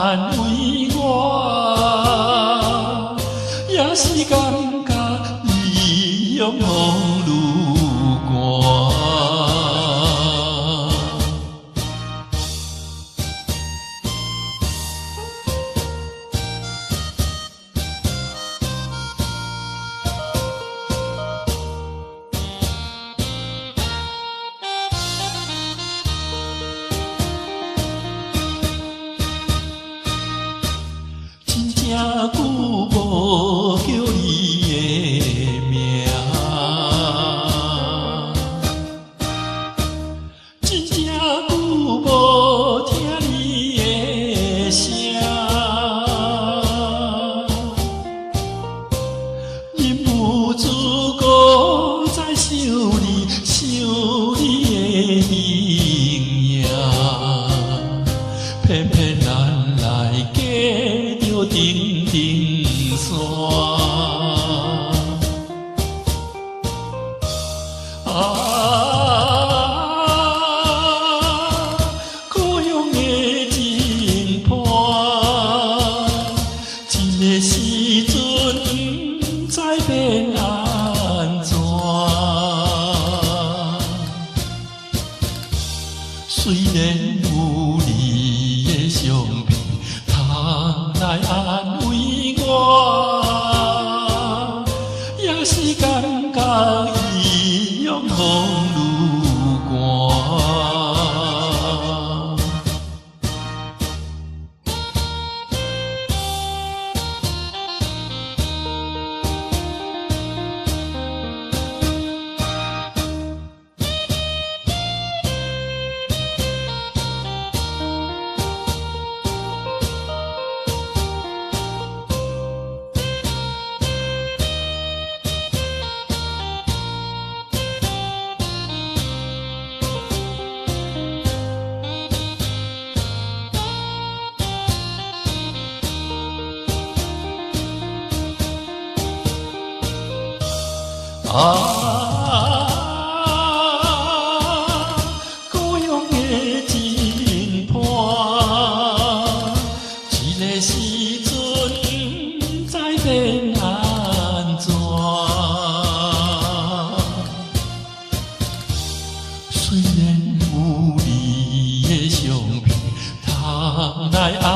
安慰我，也是感觉伊永远愈寒。真久无叫你的名，真久无听你的声，忍不住搁再想你的形影，偏偏咱来过着定定山。故乡的情伴，这个时阵不知变安怎。虽然有你的相片，通来安慰我，也是感觉伊永远愈寒。故乡的真伴，这个时阵不知变安怎。虽然有你的相片，通来安